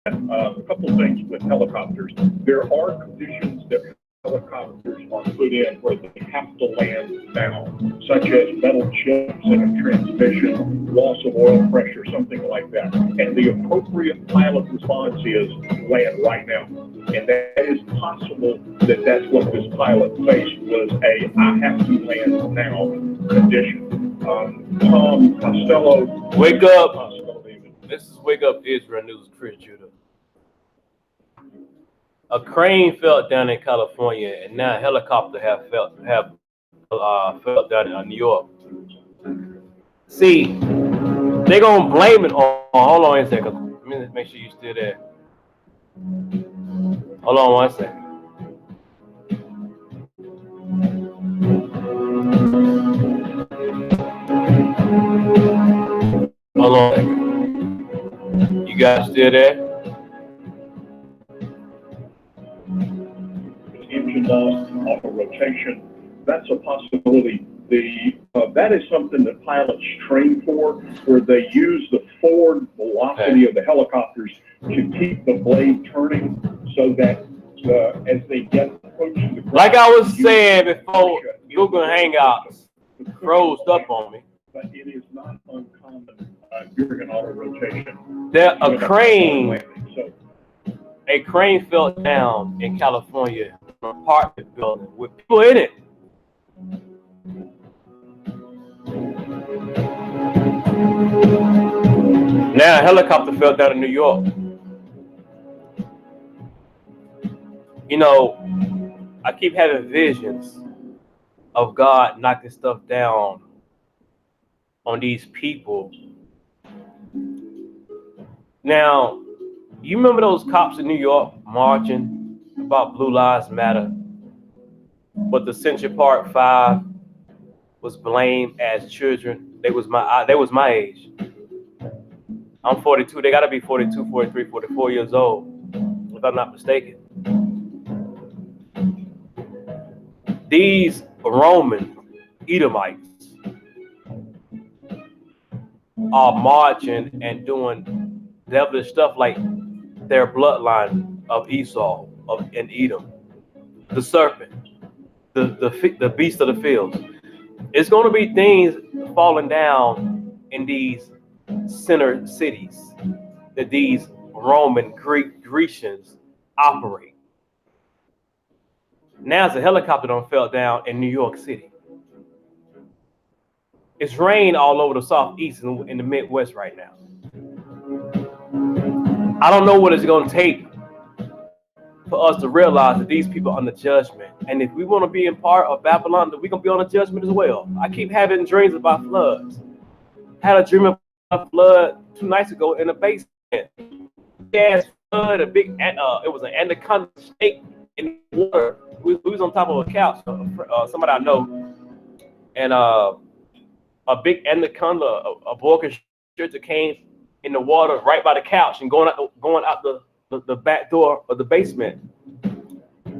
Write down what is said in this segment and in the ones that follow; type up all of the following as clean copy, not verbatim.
a couple of things with helicopters. There are conditions that helicopters are put in where they have to land now, such as metal chips in a transmission, loss of oil pressure, something like that. And the appropriate pilot response is land right now. And that is possible that that's what this pilot faced was a I have to land now condition. Tom Costello. Wake up. This is Wake Up Israel News, Chris Judah. A crane fell down in California, and now a helicopter have fell down in New York. See, they're gonna blame it on. Hold on a second. Let me make sure you're still there. Hold on one second. Hold on a second. You guys still there? Engine auto rotation. That's a possibility. That is something that pilots train for, where they use the forward velocity of the helicopters to keep the blade turning, so that as they get approach the ground, like I was saying before, Google Hangouts froze up on me. But it is not uncommon during an auto rotation. A crane fell down in California, an apartment building with people in it. Now a helicopter fell down in New York. You know, I keep having visions of God knocking stuff down on these people. Now, you remember those cops in New York marching about Blue Lives Matter, but the Central Park 5 was blamed as children? They was my age. I'm 42. They got to be 42, 43, 44 years old, if I'm not mistaken. These Roman Edomites are marching and doing devilish stuff like their bloodline of Esau and Edom, the serpent, the beast of the field. It's going to be things falling down in these center cities that these Roman Grecians operate. Now it's a helicopter done fell down in New York City. It's rain all over the Southeast and in the Midwest right now. I don't know what it's going to take for us to realize that these people are under judgment. And if we want to be in part of Babylon, that we're going to be on a judgment as well. I keep having dreams about floods. Had a dream about a flood 2 nights ago in the basement. Gas flood, it was an anaconda snake in the water. We was on top of a couch, somebody I know. And a big anaconda, a boa constrictor came in the water right by the couch and going out the back door of the basement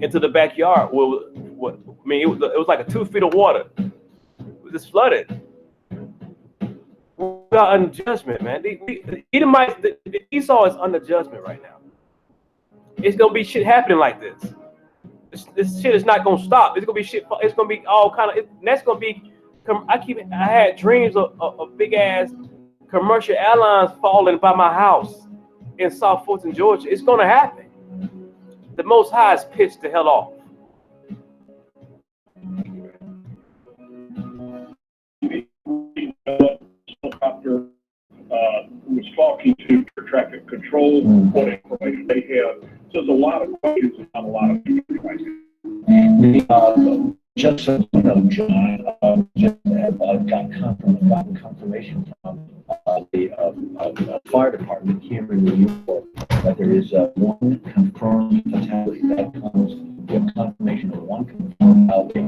into the backyard. It was like 2 feet of water. It was just flooded. We are under judgment, man. The Edomites, the Esau is under judgment right now. It's gonna be shit happening like this. This shit is not gonna stop. It's gonna be shit. It's gonna be all kind of. That's gonna be. I had dreams of big ass commercial airlines falling by my house in South Fulton, Georgia. It's gonna happen. The Most High is pissed the hell off. Helicopter was talking to air traffic control, what information they have. So there's a lot of questions and not a lot of people right now. Just so you know, John, just got confirmation from the fire department here in New York that there is one confirmed fatality. That comes with confirmation of one confirmed fatality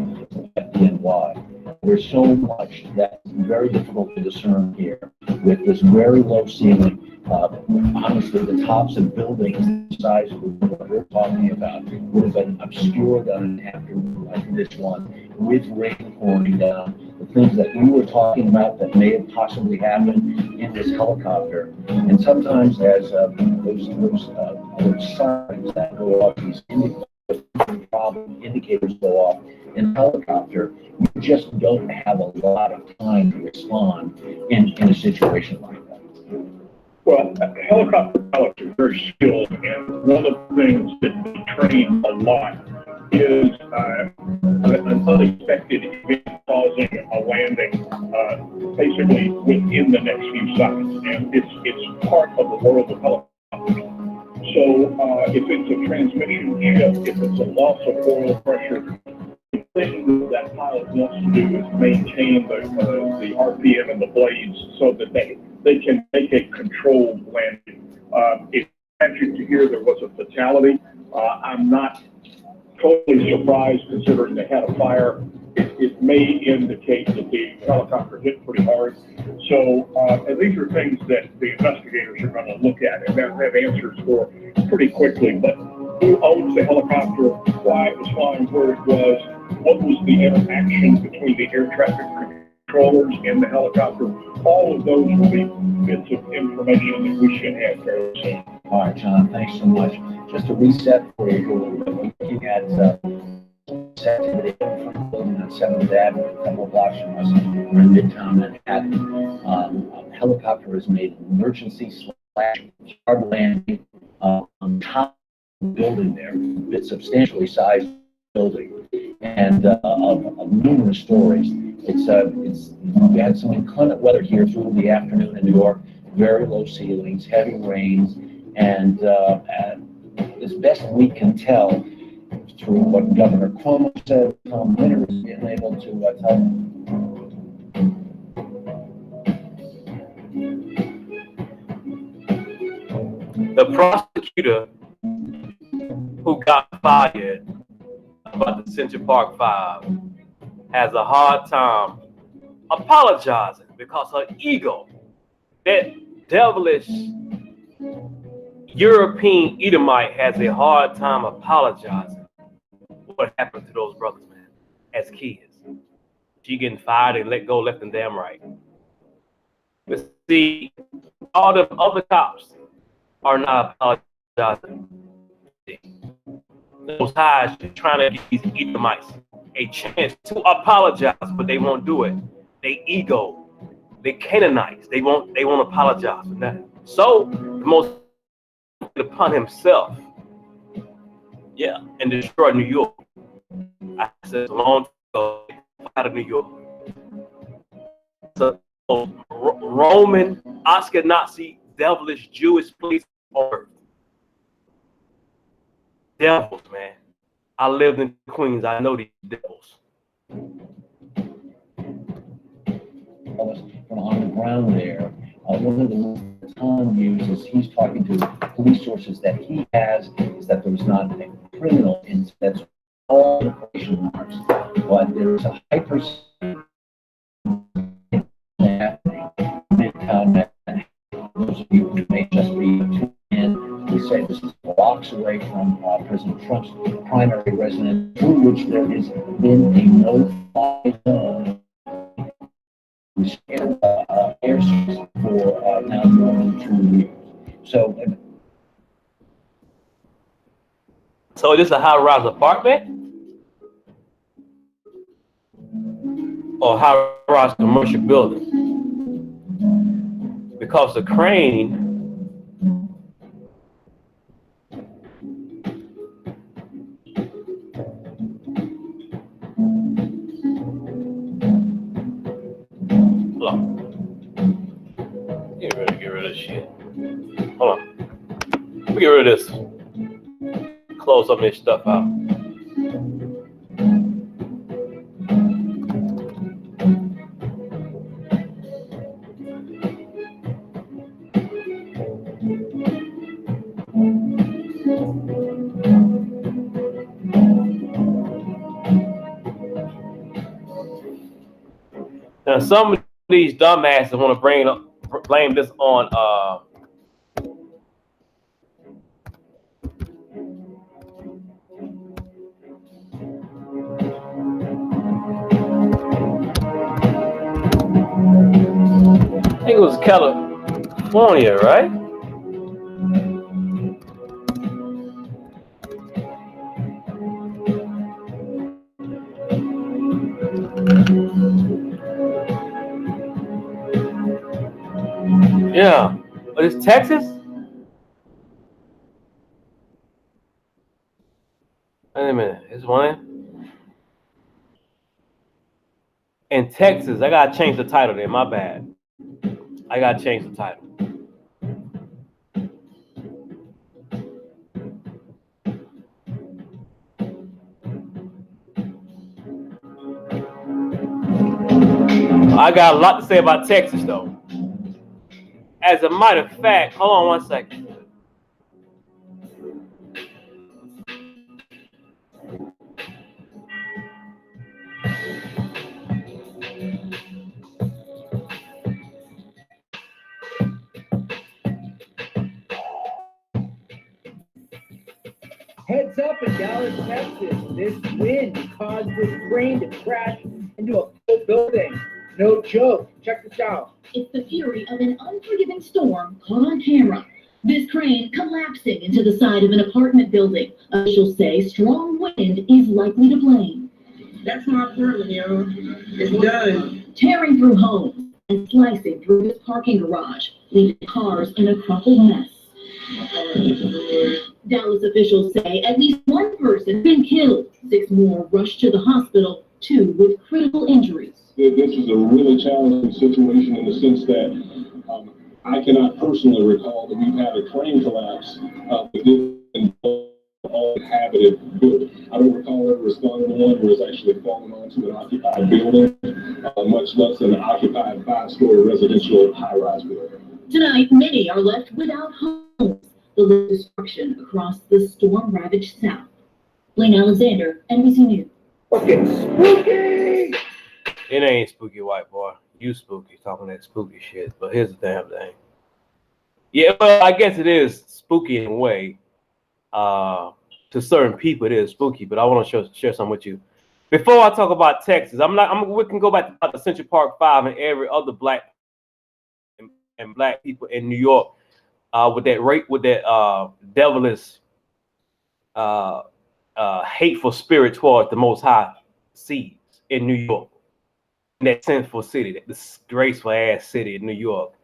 at FDNY. There's so much that's very difficult to discern here with this very low ceiling. Honestly, the tops of buildings the size of what we're talking about would have been obscured on an afternoon like this one, with rain pouring down. The things that we were talking about that may have possibly happened in this helicopter. And sometimes as those signs that go off, these problem indicators go off in a helicopter, you just don't have a lot of time to respond in a situation like that. Well, helicopter pilots are very skilled, and one of the things that they train a lot is an unexpected event causing a landing, basically within the next few seconds, and it's part of the world of helicopters. So if it's a transmission shift, if it's a loss of oil pressure, the thing that pilot wants to do is maintain the RPM and the blades so that they can make a controlled landing. It's tragic to hear there was a fatality. I'm not totally surprised considering they had a fire. It may indicate that the helicopter hit pretty hard. So, and these are things that the investigators are going to look at and have answers for pretty quickly. But who owns the helicopter, why it was flying where it was, what was the interaction between the air traffic controllers and the helicopter, all of those will be bits of information that we should have very soon. All right, John, thanks so much. Just to reset for you, we're looking at activity in front of the building on 7th Avenue, a couple of blocks from us. We're in Midtown Manhattan. A helicopter has made an emergency / hard landing on top of the building there. It's substantially sized building, and of numerous stories. We had some inclement weather here through the afternoon in New York. Very low ceilings, heavy rains, and as best we can tell, through what Governor Cuomo said, Tom Winter has been able to tell The prosecutor who got fired about the Central Park 5 has a hard time apologizing because her ego, that devilish European Edomite, has a hard time apologizing for what happened to those brothers, man, as kids. She getting fired and let go left and damn right. But see, all the other cops are not apologizing. Those guys are trying to give these Edomites a chance to apologize, but they won't do it. They ego, they Canaanites. They won't apologize for that. So the most upon himself, yeah, and destroy New York. I said a long time ago, out of New York. So Roman, Oscar Nazi, devilish Jewish place on earth. Devils, man. I lived in Queens. I know these devils. From on the ground there. One of the words Tom uses, he's talking to police sources that he has, is that there was not a criminal incident. That's all the question marks. But there's a high percentage happening in Midtown Manhattan. Those of you who may just be tuned in, we say this is blocks away from President Trump's primary residence, through which there has been a no-fly zone. Airspace for now more than 2 years. So this is a high-rise apartment or high-rise commercial building? Because the crane Get rid of this shit. Hold on. Let me get rid of this. Close some of this stuff out. Now, some of these dumbasses want to blame this on I think it was Keller. California, right? Yeah. But it's Texas? Wait a minute. It's one in Texas. I gotta change the title there. My bad. I gotta change the title. I got a lot to say about Texas, though. As a matter of fact, hold on one second. Heads up in Dallas, Texas. This wind caused this train to crash into a full building. No joke. Check this out. It's the fury of an unforgiving storm caught on camera. This crane collapsing into the side of an apartment building. Officials say strong wind is likely to blame. That's my apartment, yo. It's done. Tearing through homes and slicing through this parking garage, leaving cars in a crumpled mess. Dallas officials say at least one person been killed. 6 more rushed to the hospital, 2 with critical injuries. This is a really challenging situation in the sense that I cannot personally recall that we've had a train collapse within all inhabited buildings. I don't recall ever responding to one where it's actually fallen onto an occupied building, much less an occupied 5-story residential high-rise building. Tonight, many are left without homes. The destruction across the storm-ravaged South. Lane Alexander, NBC News. Fucking spooky! It ain't spooky, white boy. You spooky, talking that spooky shit. But here's the damn thing. Yeah, well, I guess it is spooky in a way. To certain people, it is spooky. But I want to share something with you. Before I talk about Texas, we can go back to the Central Park 5 and every other black people in New York. With that devilish, hateful spirit toward the Most High seeds in New York, in that sinful city, that disgraceful ass city in New York.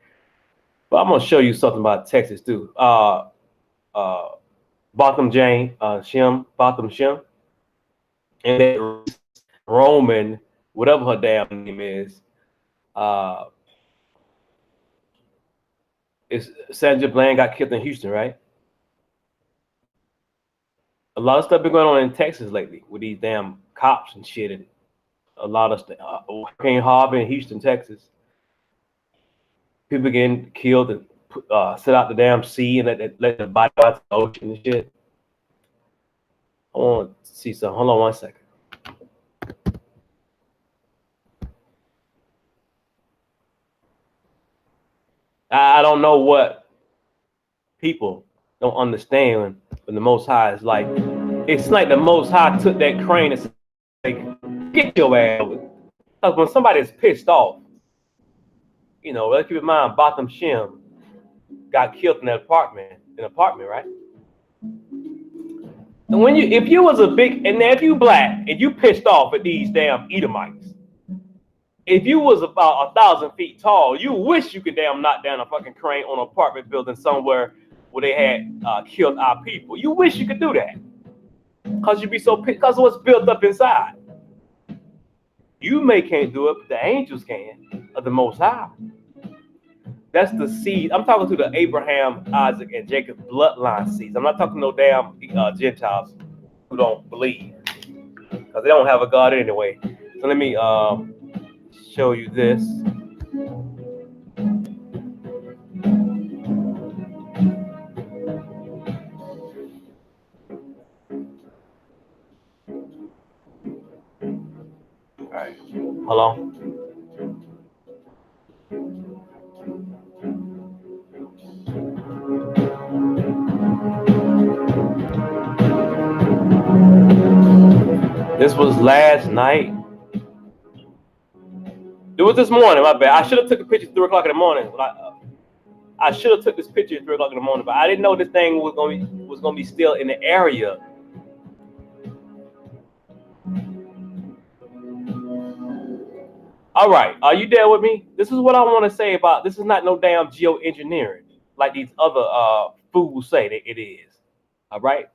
But I'm gonna show you something about Texas too. Botham Shem, and that Roman, whatever her damn name is, Sandra Bland got killed in Houston, right? A lot of stuff been going on in Texas lately with these damn cops and shit, and a lot of stuff. Hurricane Harvey in Houston, Texas. People getting killed and sit out the damn sea and let the body out to the ocean and shit. I want to see something. Hold on one second. I don't know what people don't understand when the Most High is like. It's like the Most High took that crane and said, get your ass. Because when somebody's pissed off, you know, let's keep in mind, Botham Shem got killed in an apartment, right? And if you black and you pissed off at these damn Edomites, if you was about 1,000 feet tall, you wish you could damn knock down a fucking crane on an apartment building somewhere where they had killed our people. You wish you could do that. Because you'd be so pissed because of what's built up inside. You can't do it, but the angels can, of the Most High. That's the seed. I'm talking to the Abraham, Isaac, and Jacob bloodline seeds. I'm not talking to no damn Gentiles who don't believe. Because they don't have a God anyway. So let me show you this. All right, hold on. This was last night. It was this morning, my bad. I should have took a picture at 3 o'clock in the morning. But I should have took this picture at 3 o'clock in the morning, but I didn't know this thing was gonna be still in the area. All right, are you there with me? This is what I want to say about this. Is not no damn geoengineering like these other fools say that it is. All right.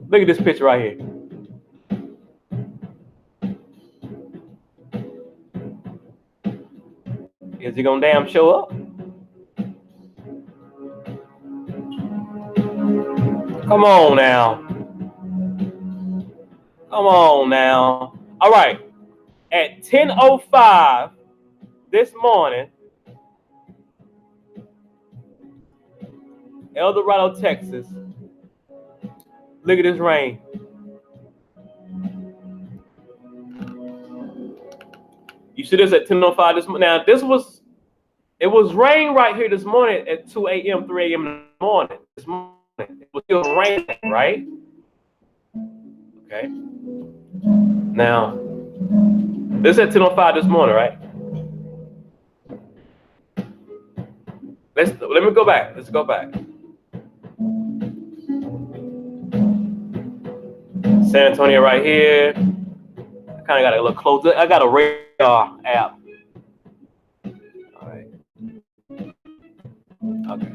Look at this picture right here. Is it gonna damn show up? Come on now. Come on now. All right. At 10:05 this morning, El Dorado, Texas. Look at this rain. You see this at 10:05 this morning. Now it was rain right here this morning at 2 a.m., 3 a.m. in the morning. This morning it was still raining, right? Okay. Now this is at 10:05 this morning, right? Let me go back. Let's go back. San Antonio right here. I kind of got to look closer. I got a radar app. All right. Okay.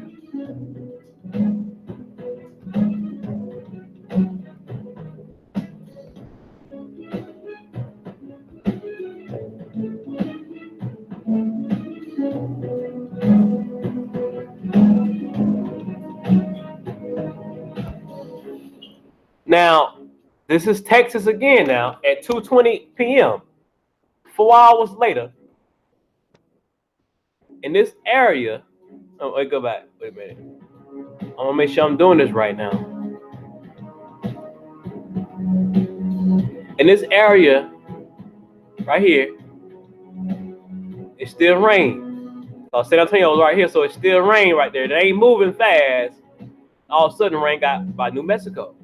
Now, this is Texas again now at 2:20 p.m. 4 hours later. In this area, oh, wait, go back. Wait a minute. I'm gonna make sure I'm doing this right now. In this area, right here, it's still rain. San Antonio is right here, so it's still rain right there. It ain't moving fast. All of a sudden, rain got by New Mexico.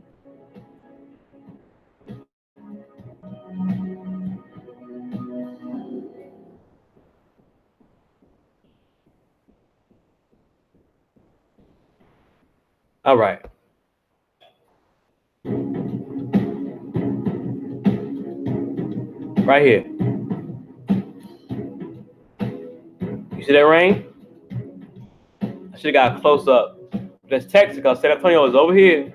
All right. Right here. You see that rain? I should have got a close up. That's Texas, because San Antonio is over here,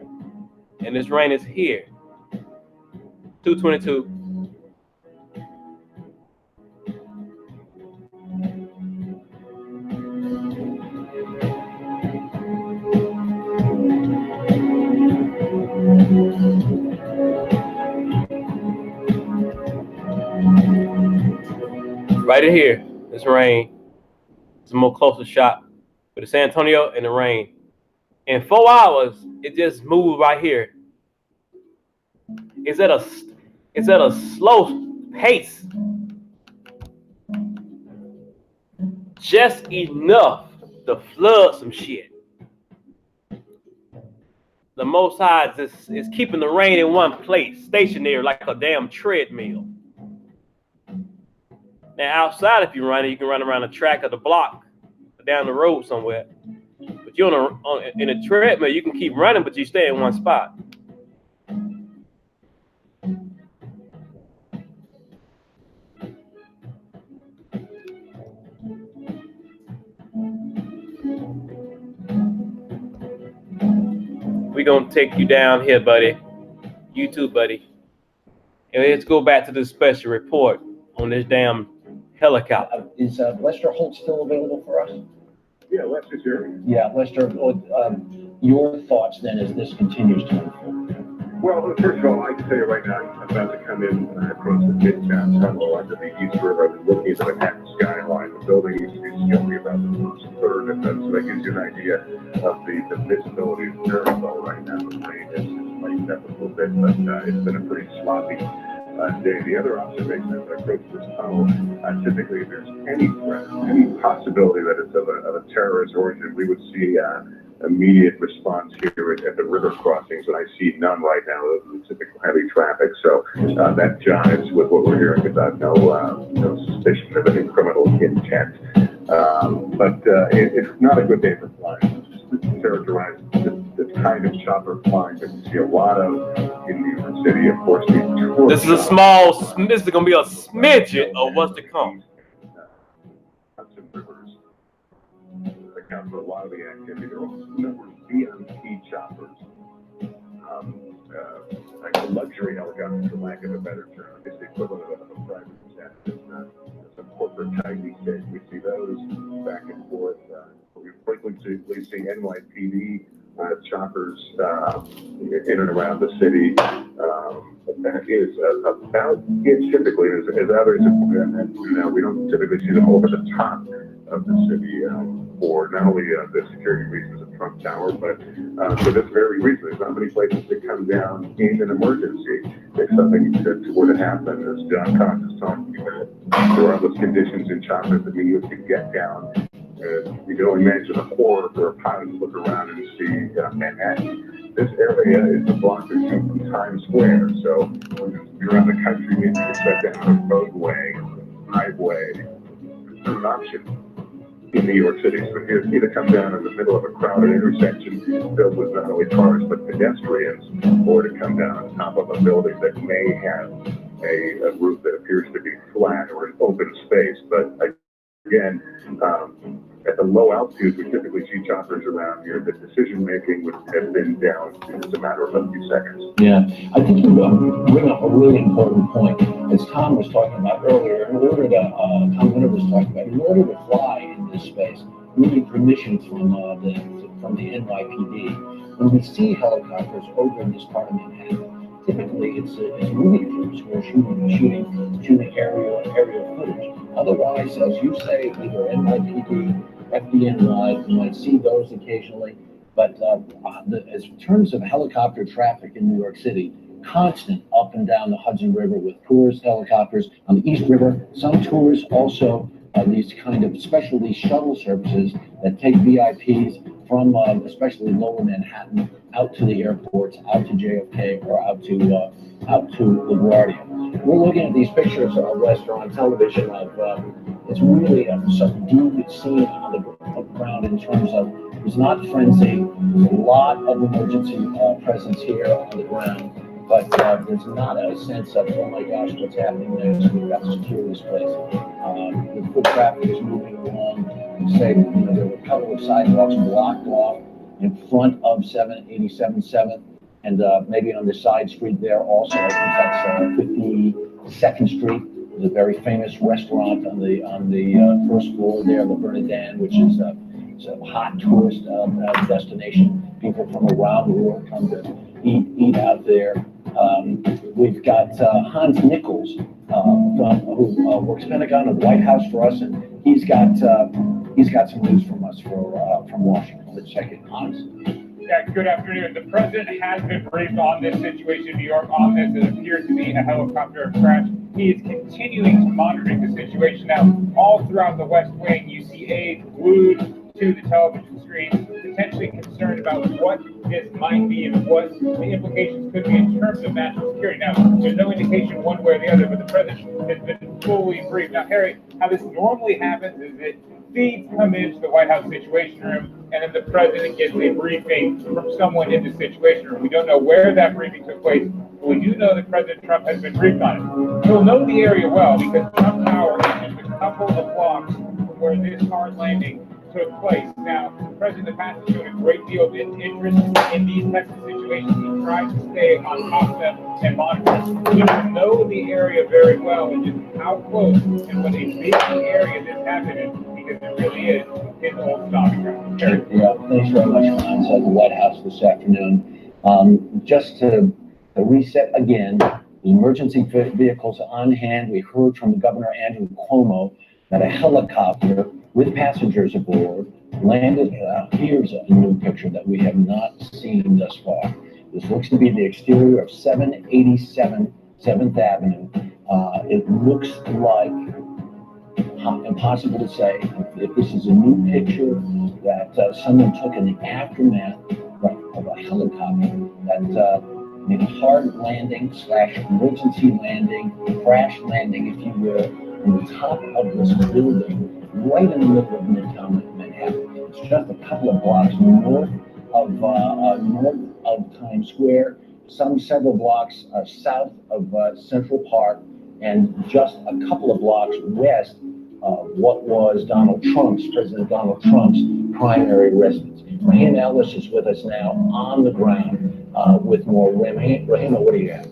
and this rain is here. 2:22. Right in here, this rain. It's a more closer shot with the San Antonio and the rain. In 4 hours, it just moved right here. It's at a slow pace. Just enough to flood some shit. The Most High is keeping the rain in one place, stationary like a damn treadmill. Now outside, if you run it, you can run around the track of the block, down the road somewhere. But you're in a treadmill, you can keep running, but you stay in one spot. We're gonna take you down here, buddy. You too, buddy. And let's go back to the special report on this damn helicopter. Is Lester Holt still available for us? Yeah, Lester's here. Yeah, Lester, your thoughts then as this continues to unfold? Well, first of all, I can tell you right now, I'm about to come in across the Midtown Tunnel under the East River. I've been looking at the Manhattan skyline. The building used to be only about the first third, and so that gives you an idea of the visibility. It's very low right now. The rain has lightened up a little bit, but it's been a pretty sloppy day. The other observation as I approach this tunnel, typically if there's any threat, any possibility that it's of a terrorist origin, we would see immediate response here at the river crossings, and I see none right now. It's typical heavy traffic, so that jives with what we're hearing about no suspicion of any criminal intent. It's not a good day for flying. It's characterized this kind of chopper flying that you see a lot of in New York City. Of course, This is a small. This is gonna be a smidget of what's to come. Hudson Rivers account for a lot of the activity. There are also a number of VIP choppers, like luxury helicopters, for lack of a better term. It's the equivalent of a private jet. It's a corporate type these days. We see those back and forth. We frequently see NYPD choppers in and around the city. That is about it typically, as others have pointed out, we don't typically see them over the top of the city for not only the security reasons of Trump Tower, but for this very reason. There's not many places to come down in an emergency if something were to happen. As John Cox is talking about, there are those conditions in choppers that mean you can get down. You can only imagine the horror for a pilot to look around and see Manhattan. This area is a block or two from Times Square, so when you're around the country, maybe you can shut down a roadway, highway. It's not an option in New York City. So you either come down in the middle of a crowded intersection filled with not only cars but pedestrians, or to come down on top of a building that may have a roof that appears to be flat or an open space. But again, at the low altitudes, we typically see choppers around here. The decision making would have been down to just a matter of a few seconds. Yeah, I think you bring up a really important point. As Tom was talking about earlier, Tom Winter was talking about, in order to fly in this space, we need permission from the NYPD. When we see helicopters over in this part of Manhattan, typically it's movie crews who are shooting aerial footage. Otherwise, as you say, either NYPD, FDNY, you might see those occasionally. But as in terms of helicopter traffic in New York City, constant up and down the Hudson River with tourist helicopters on the East River. Some tours also these kind of specialty shuttle services that take VIPs from especially lower Manhattan out to the airports, out to JFK, or out to LaGuardia. We're looking at these pictures of Lester on television of it's really a subdued scene on the ground in terms of it's not frenzy. There's a lot of emergency presence here on the ground, but there's not a sense of, oh my gosh, what's happening next? We've got to secure this place. The foot traffic is moving along. Say, there were a couple of sidewalks blocked off in front of 87 7th, and maybe on the side street there also. I think that's 52nd Street. There's a very famous restaurant on the first floor there, the Bernardin, which is it's a hot tourist destination. People from around the world come to eat out there. We've got Hans Nichols, who works Pentagon and the White House for us, and he's got some news from us from Washington. Let's check it, Hans. Yeah, good afternoon. The president has been briefed on this situation in New York on this. It appears to be a helicopter crash. He is continuing to monitor the situation. Now, all throughout the West Wing, you see aides glued to the television screen, potentially concerned about what this might be and what the implications could be in terms of national security. Now, there's no indication one way or the other, but the president has been fully briefed. Now, Harry, how this normally happens is that feeds come into the White House Situation Room, and then the president gets a briefing from someone in the Situation Room. We don't know where that briefing took place, but we do know that President Trump has been briefed on it. He'll know the area well because Trump Tower is just a couple of blocks from where this hard landing took place. Now, the president in the past has shown a great deal of interest in these types of situations. He tries to stay on top of them and monitor. We don't know the area very well and just how close and what a big area this happened in, because it really is his old stomping ground. Yeah, thanks very much, Hans, at the White House this afternoon. Just to reset again, the emergency vehicles on hand. We heard from Governor Andrew Cuomo that a helicopter with passengers aboard landed. Here's a new picture that we have not seen thus far. This looks to be the exterior of 787 7th Avenue. It looks like, impossible to say, if this is a new picture that someone took in the aftermath of a helicopter that made a hard landing / emergency landing, crash landing, if you will, on the top of this building right in the middle of Midtown Manhattan. It's just a couple of blocks north of Times Square, several blocks south of Central Park, and just a couple of blocks west of what was President Donald Trump's primary residence. Rahima Ellis is with us now on the ground with more. Rahima, what do you have?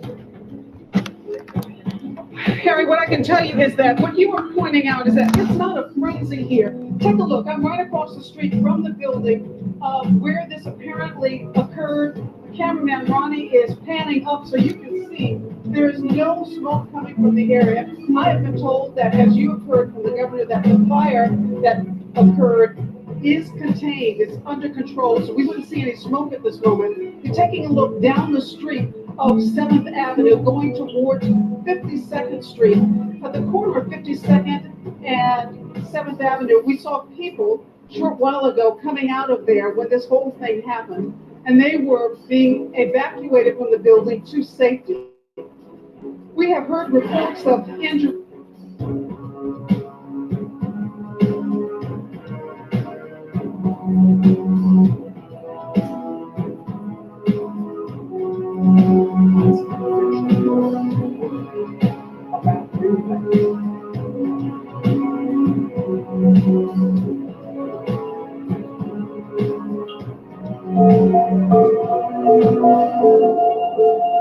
Harry, what I can tell you is that what you are pointing out is that it's not a frenzy here. Take a look. I'm right across the street from the building where this apparently occurred. Cameraman Ronnie is panning up so you can see there's no smoke coming from the area. I have been told that, as you have heard from the governor, that the fire that occurred is contained, it's under control, so we wouldn't see any smoke at this moment. You're taking a look down the street of 7th Avenue going towards 52nd Street. At the corner of 52nd and 7th Avenue, we saw people a short while ago coming out of there when this whole thing happened, and they were being evacuated from the building to safety. We have heard reports of injuries.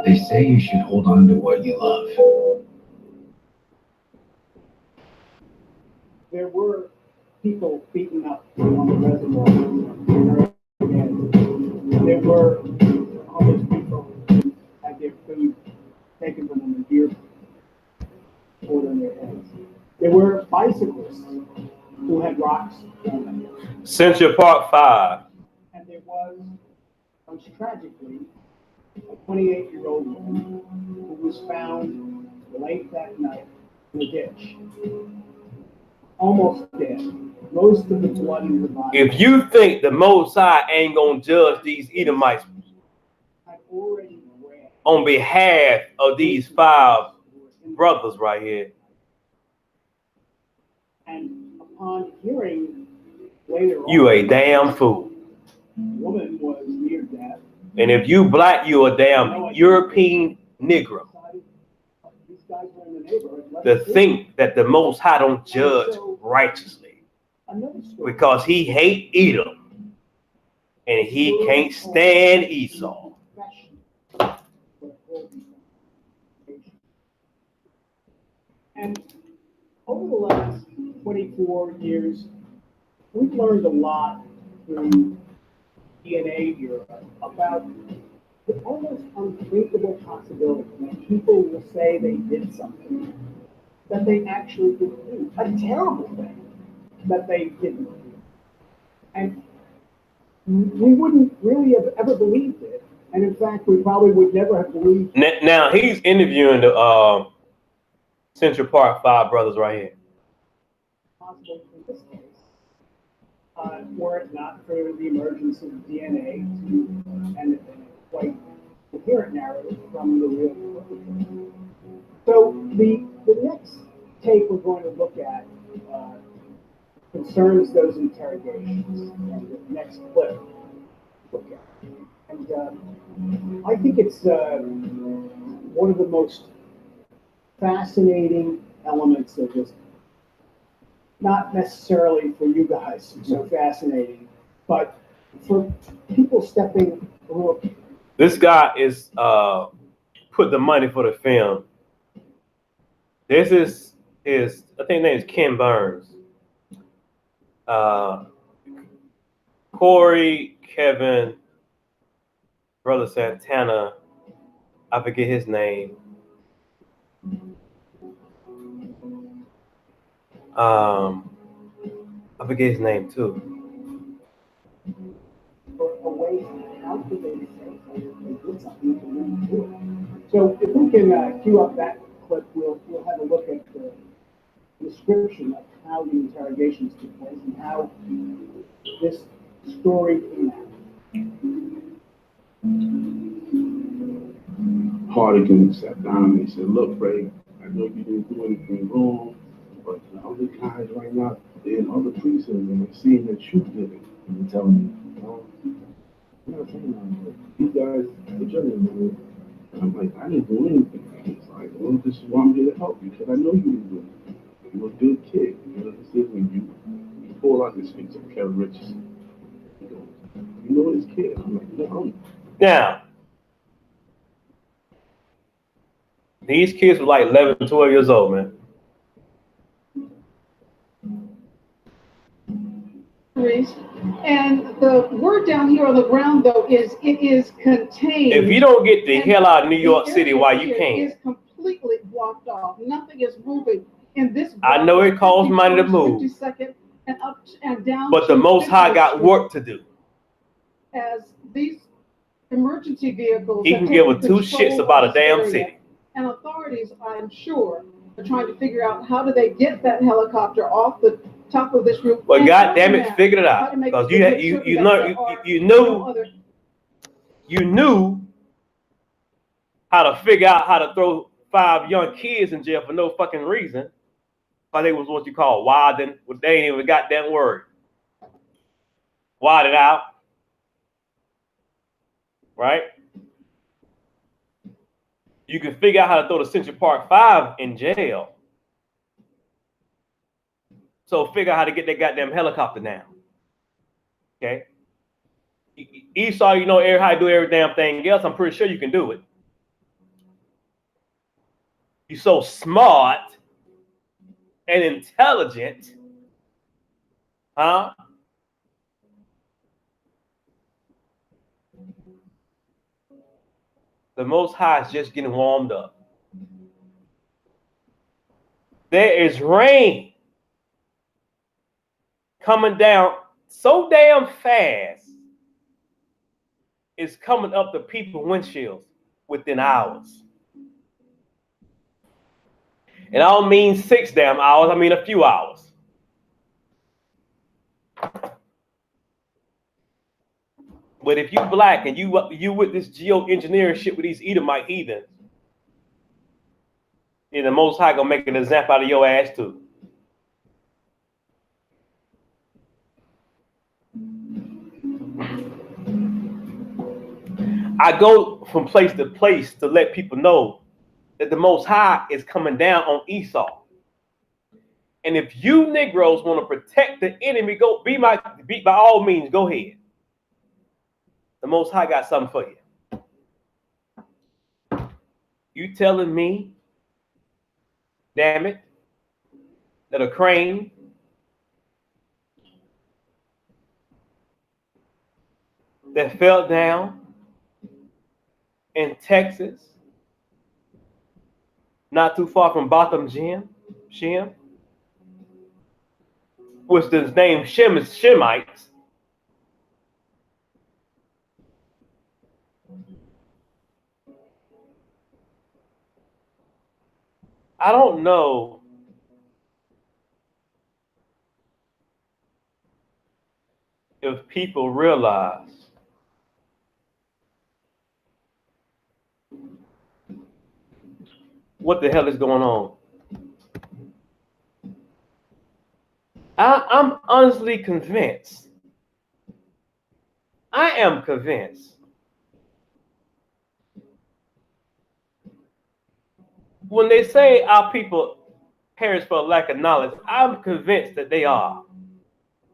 They say you should hold on to what you love. There were people beaten up on the reservoir. There were homeless people who had their food taken from them and beer poured on their heads. There were bicyclists who had rocks on them. Central Park 5. And there was, most tragically, a 28-year-old woman who was found late that night in a ditch, almost dead. Most of the blood in her body. If you think the Most High ain't gonna judge these Edomites on behalf of these 5 brothers right here, and upon hearing later you on, a damn fool. the woman was near death. And if you black, you a damn European Negro. These guys were in the neighborhood. To think that the Most High don't judge righteously because he hate Edom and he can't stand Esau. And over the last 24 years, we've learned a lot through DNA Bureau about the almost unthinkable possibility that people will say they did something that they actually didn't do, a terrible thing that they didn't do. And we wouldn't really have ever believed it. And in fact, we probably would never have believed it. Now he's interviewing the Central Park 5 brothers right here. Possible in this case, were it not for the emergence of DNA and a quite coherent narrative from the real perpetrator. So the next tape we're going to look at concerns those interrogations, and the next clip we'll look at. And I think it's one of the most fascinating elements of this. Not necessarily for you guys, so fascinating, but for people stepping through. This guy is put the money for the film. This is his, I think his name is Ken Burns. Corey, Kevin, Brother Santana, I forget his name. I forget his name too. For a way, how could they say they did something if they didn't do it? So if we can cue up that clip, we'll have a look at the description of how the interrogations took place and how this story came out. Hardy can sat down and said, "Look, Ray, I know you didn't do anything wrong, but all the guys right now, in other precincts and they're seeing that you did it. And they're telling me, no, I'm not saying that, but these guys, they're judging me. And I'm like, I didn't do anything. And it's like, well, this is why I'm here to help you, because I know you didn't do anything. You're a good kid. You know, this is when you pull out this speech of Kevin Richardson. You know this kid. I'm like, no. Now, these kids were like 11, 12 years old, man. And the word down here on the ground, though, is it is contained. If you don't get the hell out of New York City while you can, is completely blocked off. Nothing is moving in this. I know it costs money to move, 52nd and up and down. but the Most High got work to do. As these emergency vehicles, He can give a two shits about a damn city. And authorities, I'm sure, are trying to figure out how do they get that helicopter off the top of this roof. But goddamn it, figured it out, because you knew how to figure out how to throw 5 young kids in jail for no fucking reason, because they was what you call wilding. They ain't even goddamn word. Wilded out, right? You can figure out how to throw the Central Park 5 in jail. So figure out how to get that goddamn helicopter down. Okay? Esau, you know how to do every damn thing else. I'm pretty sure you can do it. You're so smart and intelligent. Huh? The Most High is just getting warmed up. There is rain coming down so damn fast, it's coming up the people's windshields within hours. And I don't mean 6 damn hours, I mean a few hours. But if you black and you with this geoengineering shit with these Edomite heathens, then the Most High gonna make an example out of your ass too. I go from place to place to let people know that the Most High is coming down on Esau. And if you Negroes want to protect the enemy, by all means, go ahead. The Most High got something for you. You telling me, damn it, that a crane that fell down in Texas, not too far from Botham Shem, which is named Shemites, I don't know if people realize what the hell is going on. I'm honestly convinced. I am convinced. When they say our people perish for lack of knowledge, I'm convinced that they are.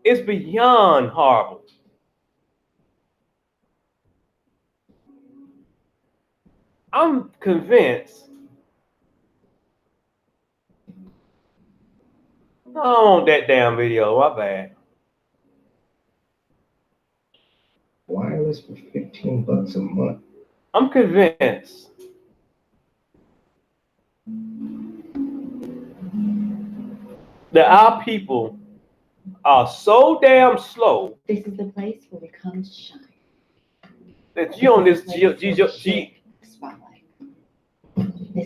It's beyond horrible. I'm convinced. I don't want that damn video. My bad. Wireless for $15 a month. I'm convinced that our people are so damn slow. This is the place where we come to shine. That you on this Spotlight.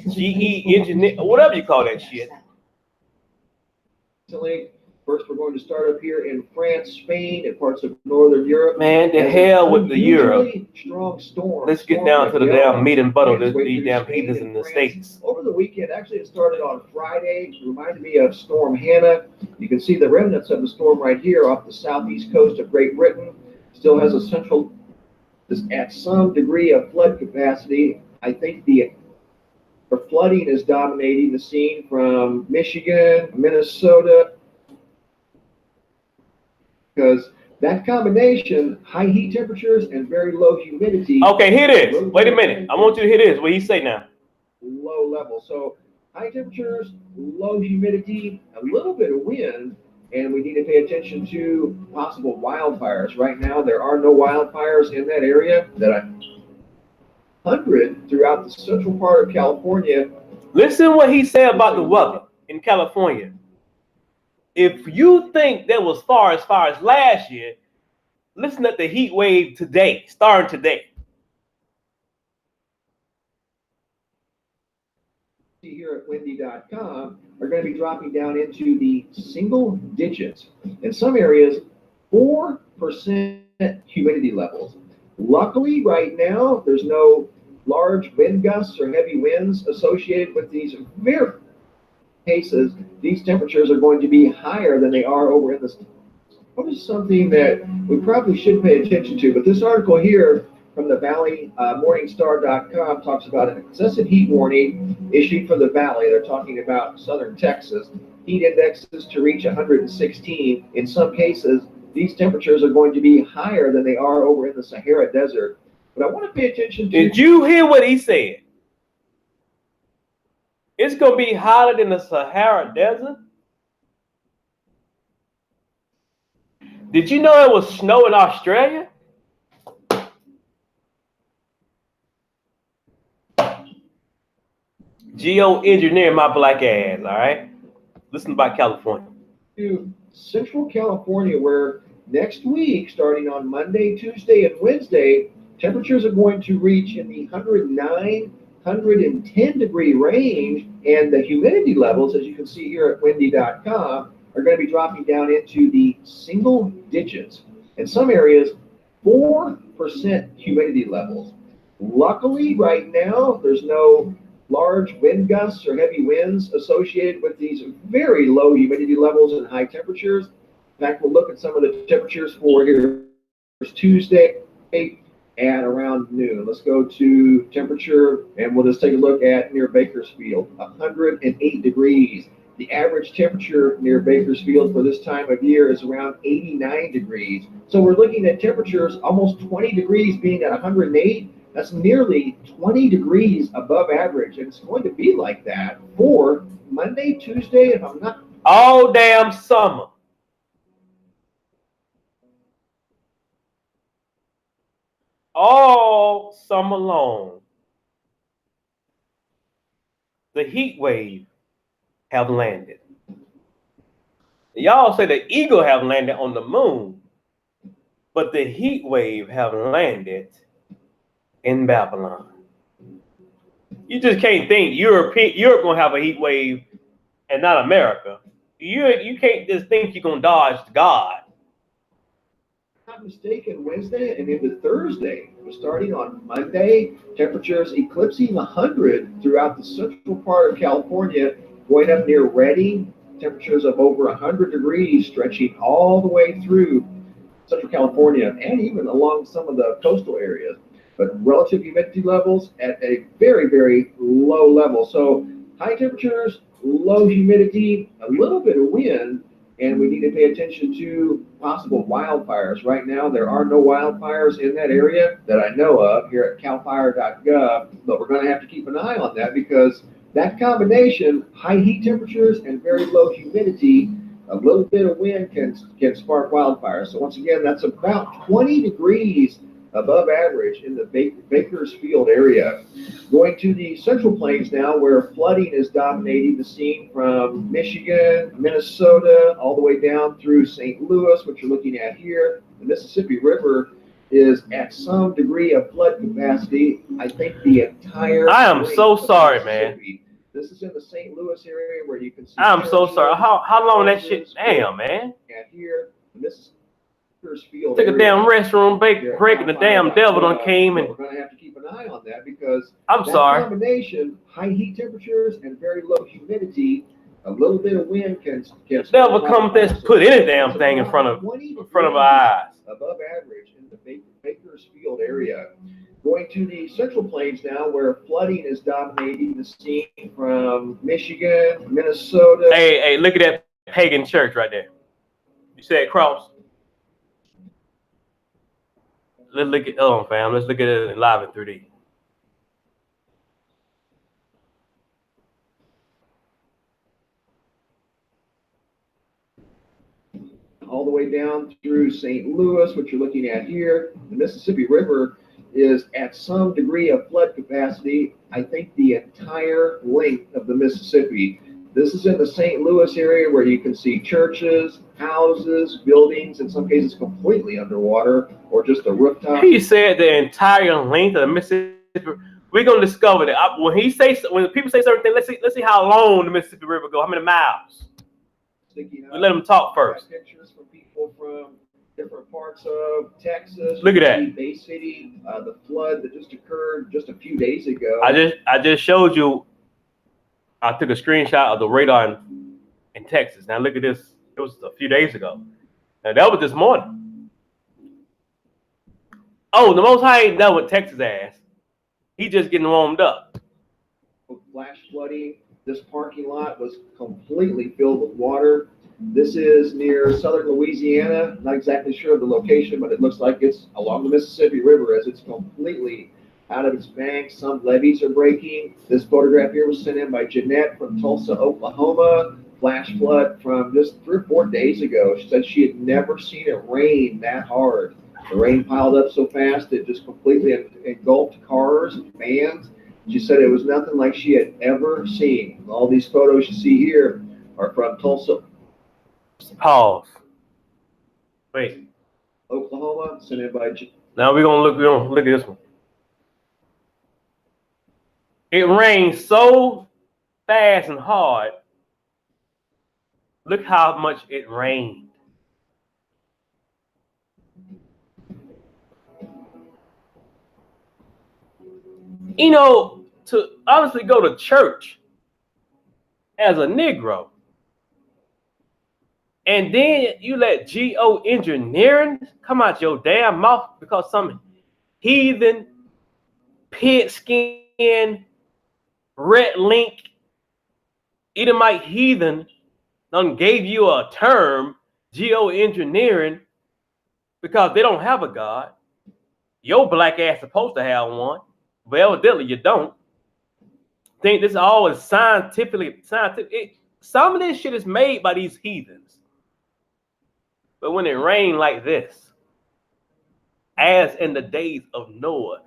GE engineer, whatever you call that shit. First, we're going to start up here in France, Spain, and parts of Northern Europe. Man, the As hell with the Europe. unusually strong storm. Let's get storm down like to the we damn are, meat and butter. made its way These through damn Spain heathens and in the France States. over the weekend. Actually, it started on Friday. It reminded me of Storm Hannah. You can see the remnants of the storm right here off the southeast coast of Great Britain. Still has a central, at some degree of flood capacity. I think the flooding is dominating the scene from Michigan, Minnesota, because that combination, high heat temperatures and very low humidity. Okay, hear this. Wait a minute. I want you to hear this. What he say now? Low level. So high temperatures, low humidity, a little bit of wind, and we need to pay attention to possible wildfires. Right now, there are no wildfires in that area. That 100 throughout the central part of California. Listen what he said about the weather in California. If you think that was far as last year, listen at the heat wave today, starting today. Here at windy.com are going to be dropping down into the single digits. In some areas, 4% humidity levels. Luckily, right now, there's no large wind gusts or heavy winds associated with these very cases. These temperatures are going to be higher than they are over in the. What is something that we probably should pay attention to? But this article here from the Valley Morningstar.com talks about an excessive heat warning issued for the Valley. They're talking about southern Texas. Heat indexes to reach 116. In some cases, these temperatures are going to be higher than they are over in the Sahara Desert. But I want to pay attention to. Did you hear what he said? It's going to be hotter than the Sahara Desert. Did you know it was snow in Australia? Geoengineering my black ass, all right? Listen about California. To Central California, where next week, starting on Monday, Tuesday, and Wednesday, temperatures are going to reach in the 109, 110 degree range, and the humidity levels, as you can see here at windy.com, are going to be dropping down into the single digits. In some areas, 4% humidity levels. Luckily, right now, there's no large wind gusts or heavy winds associated with these very low humidity levels and high temperatures. In fact, we'll look at some of the temperatures for here Tuesday at around noon. Let's go to temperature, and we'll just take a look at near Bakersfield, 108 degrees. The average temperature near Bakersfield for this time of year is around 89 degrees. So we're looking at temperatures almost 20 degrees being at 108. That's nearly 20 degrees above average, and it's going to be like that for Monday, Tuesday, if I'm not. All damn summer. All summer long. The heat wave have landed. Y'all say the eagle have landed on the moon, but the heat wave have landed in Babylon. You just can't think Europe gonna have a heat wave and not America. You can't just think you're gonna dodge God. Not mistaken, Wednesday and into Thursday. We're starting on Monday, temperatures eclipsing 100 throughout the central part of California, going up near Redding, temperatures of over 100 degrees, stretching all the way through central California and even along some of the coastal areas. But relative humidity levels at a very, very low level. So high temperatures, low humidity, a little bit of wind, and we need to pay attention to possible wildfires. Right now, there are no wildfires in that area that I know of here at calfire.gov, but we're going to have to keep an eye on that because that combination, high heat temperatures and very low humidity, a little bit of wind can spark wildfires. So once again, that's about 20 degrees above average in the Bakersfield area. Going to the Central Plains now, where flooding is dominating the scene from Michigan, Minnesota, all the way down through St. Louis, which you're looking at here. The Mississippi River is at some degree of flood capacity. I think the entire. I am so sorry, man. This is in the St. Louis area where you can see. I'm so sorry. How long that shit? churches, Damn, man. And here, this is Field. Took a area. damn restroom break, Here, and the damn devil done came and. We're gonna have to keep an eye on that because I'm that sorry. combination, high heat temperatures and very low humidity, a little bit of wind can. The devil come this put any damn thing in front of our eyes. Above average in the Bakersfield area. Going to the Central Plains now, where flooding is dominating the scene from Michigan, Minnesota. Hey, look at that pagan church right there. You said cross. Let's look at fam. Let's look at it live in 3D. All the way down through St. Louis, what you're looking at here. The Mississippi River is at some degree of flood capacity. I think the entire length of the Mississippi. This is in the St. Louis area where you can see churches, houses, buildings, in some cases completely underwater, or just a rooftop. He said the entire length of the Mississippi. We're gonna discover that. When people say certain things, let's see how long the Mississippi River go. How many miles? We let them talk first. Pictures from people from different parts of Texas. Look at that. Bay City, the flood that just occurred just a few days ago. I just showed you. I took a screenshot of the radar in Texas. Now look at this. It was a few days ago. And that was this morning. Oh, the Most High ain't done with Texas ass. He just getting warmed up. Flash flooding. This parking lot was completely filled with water. This is near southern Louisiana. Not exactly sure of the location, but it looks like it's along the Mississippi River as it's completely out of its banks. Some levees are breaking. This photograph here was sent in by Jeanette from Tulsa, Oklahoma. Flash flood from just 3 or 4 days ago. She said she had never seen it rain that hard. The rain piled up so fast it just completely engulfed cars and vans. She said it was nothing like she had ever seen. All these photos you see here are from Tulsa. Pause. Wait. Oklahoma, sent in by. Now we're gonna look at this one. It rained so fast and hard. Look how much it rained. You know, to honestly go to church as a Negro, and then you let geoengineering come out your damn mouth because some heathen, pig-skin, red link, Edomite heathen done gave you a term, geoengineering, because they don't have a God. Your black ass supposed to have one. But evidently you don't. Think this all is scientific. Some of this shit is made by these heathens. But when it rained like this, as in the days of Noah,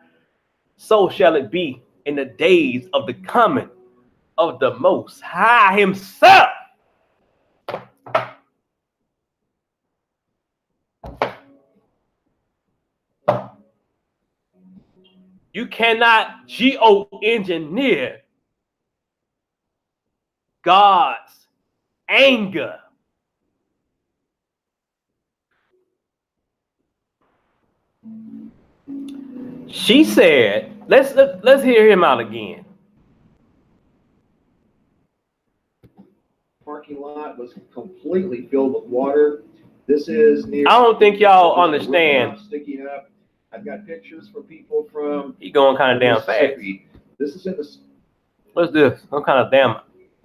so shall it be in the days of the coming of the Most High himself. You cannot geoengineer God's anger. She said, let's hear him out again. Parking lot was completely filled with water. This is near. I don't think y'all understand. Sticking up. I've got pictures for people from. He going kind of damn fast. This is in the. What's this? Some kind of damn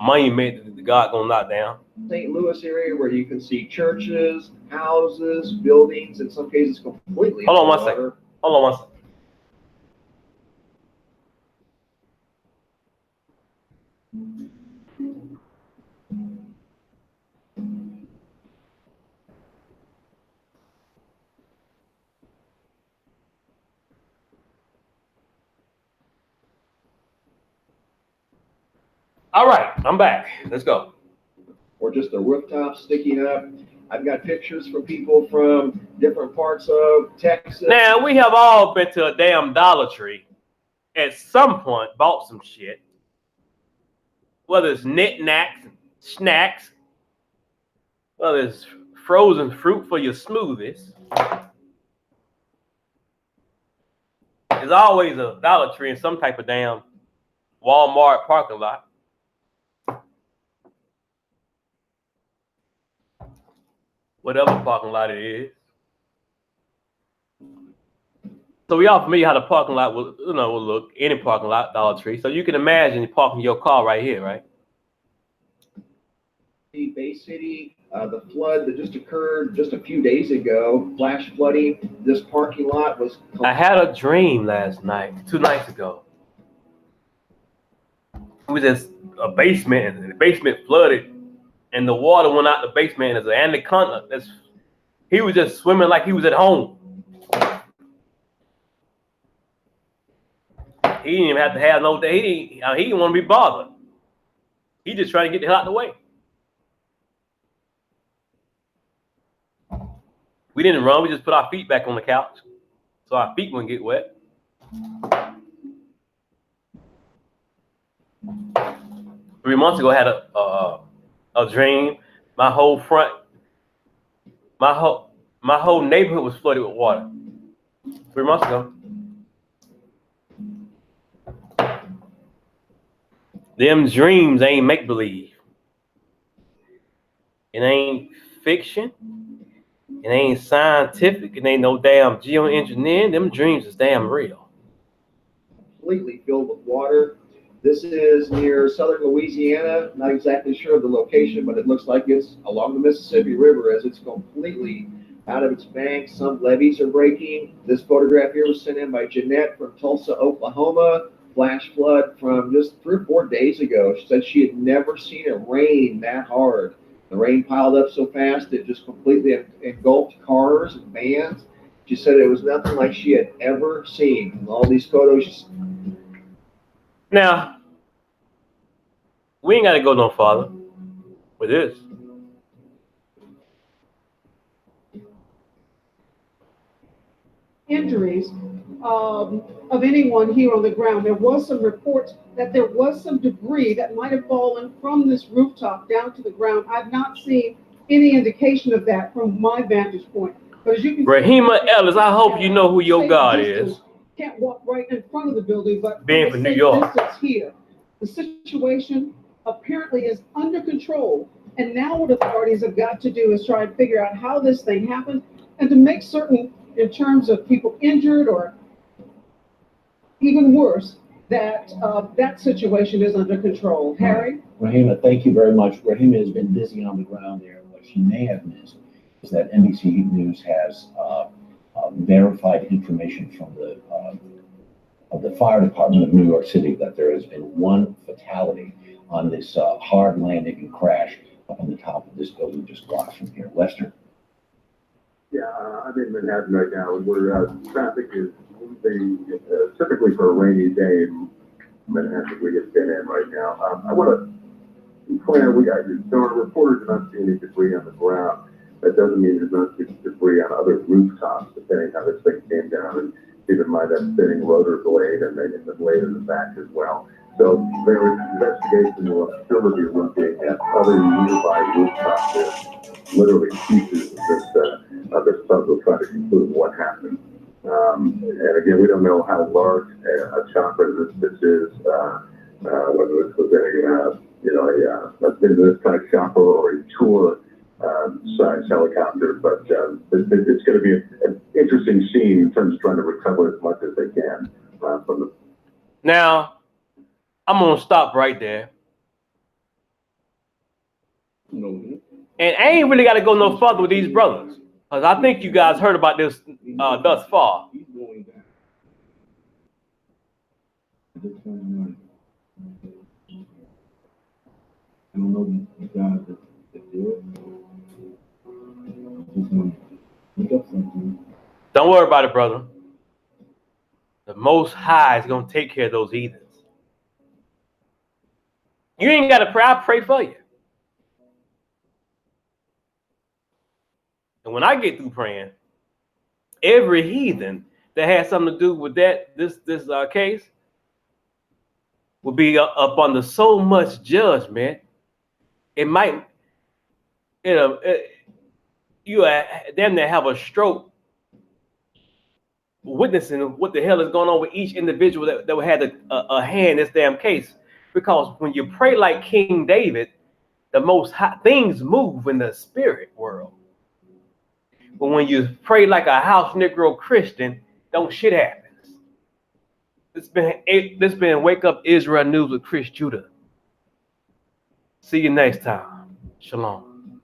monument that God gonna knock down. St. Louis area where you can see churches, houses, buildings, in some cases completely. Hold on one second. Hold on one second. All right, I'm back. Let's go. Or just a rooftop sticking up. I've got pictures from people from different parts of Texas. Now, we have all been to a damn Dollar Tree at some point, bought some shit. whether it's knickknacks, snacks, whether it's frozen fruit for your smoothies. There's always a Dollar Tree in some type of damn Walmart parking lot. Whatever parking lot it is. So we all familiar how the parking lot will look, any parking lot, Dollar Tree. So you can imagine you parking your car right here, right? Bay City, the flood that just occurred just a few days ago, flash flooding, this parking lot was. I had a dream last night, 2 nights ago. It was just a basement, and the basement flooded, and the water went out the basement as an anaconda. He was just swimming like he was at home. He didn't even have to have no day. He didn't want to be bothered. He just trying to get the hell out of the way. We didn't run. We just put our feet back on the couch so our feet wouldn't get wet. 3 months ago, I had a dream. My whole neighborhood was flooded with water. 3 months ago. Them dreams ain't make-believe. It ain't fiction. It ain't scientific. It ain't no damn geoengineering. Them dreams is damn real. Completely filled with water. This is near southern Louisiana. Not exactly sure of the location, but it looks like it's along the Mississippi River as it's completely out of its banks. Some levees are breaking. This photograph here was sent in by Jeanette from Tulsa, Oklahoma. Flash flood from just 3 or 4 days ago. She said she had never seen it rain that hard. The rain piled up so fast it just completely engulfed cars and vans. She said it was nothing like she had ever seen. All these photos. Now, we ain't got to go no farther with this. Injuries of anyone here on the ground. There was some reports that there was some debris that might have fallen from this rooftop down to the ground. I've not seen any indication of that from my vantage point. But as you can Rahima Ellis, I hope you know who your God is. Can't walk right in front of the building, but being from New York, here, the situation apparently is under control. And now what authorities have got to do is try and figure out how this thing happened and to make certain, in terms of people injured or even worse, that that situation is under control. Harry? Rahima, thank you very much. Rahima has been busy on the ground there. What she may have missed is that NBC News has verified information from the fire department of New York City that there has been 1 fatality on this hard landing and crash up on the top of this building just blocks from here. Lester? Yeah, I'm in Manhattan right now, and where traffic is moving typically for a rainy day in Manhattan. We get dead end right now. I want to point out our reporters are not seeing any debris on the ground. That doesn't mean there's not debris on other rooftops, depending how this thing came down. And keep in mind that spinning rotor blade and then the blade in the back as well. So there is investigation will still be looking at other nearby rooftops. There's literally pieces of this puzzle trying to conclude what happened. And again, we don't know how large a chopper this is, whether this was a business type chopper or a tour size helicopter, but it's going to be an interesting scene in terms of trying to recover as much as they can from the. Now, I'm gonna stop right there. And I ain't really got to go no further with these brothers, because I think you guys heard about this thus far. I don't know the guys that do it. Just want to look up something. Don't worry about it, brother. The Most High is going to take care of those heathens. You ain't got to pray. I pray for you. And when I get through praying, every heathen that has something to do with this case, will be up under so much judgment, it might, you damn near have a stroke witnessing what the hell is going on with each individual that had a hand in this damn case. Because when you pray like King David, the most high things move in the spirit world. But when you pray like a house Negro Christian, don't shit happens. This been Wake Up Israel News with Chris Judah. See you next time. Shalom.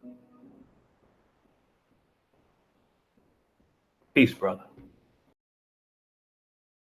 Peace, brother.